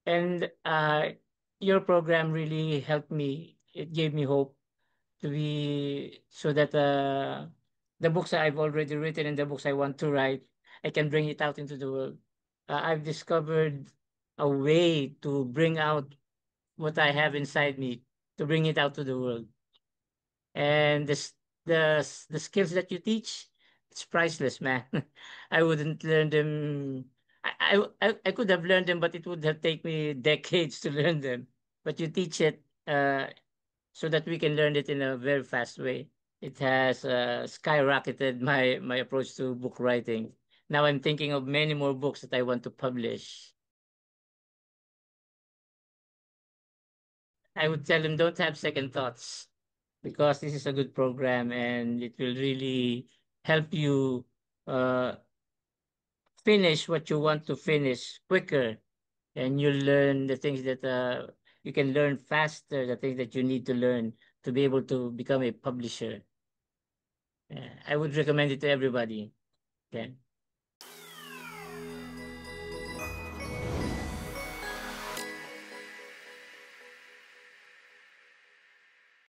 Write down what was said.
And your program really helped me. It gave me hope to be so that the books that I've already written and the books I want to write, I can bring it out into the world. I've discovered a way to bring out what I have inside me, to bring it out to the world. And the skills that you teach, it's priceless, man. I wouldn't learn them. I could have learned them, but it would have taken me decades to learn them. But you teach it so that we can learn it in a very fast way. It has skyrocketed my approach to book writing. Now I'm thinking of many more books that I want to publish. I would tell them don't have second thoughts because this is a good program and it will really help you uh, finish what you want to finish quicker, and you learn the things that you can learn faster, the things that you need to learn to be able to become a publisher. I would recommend it to everybody. Okay.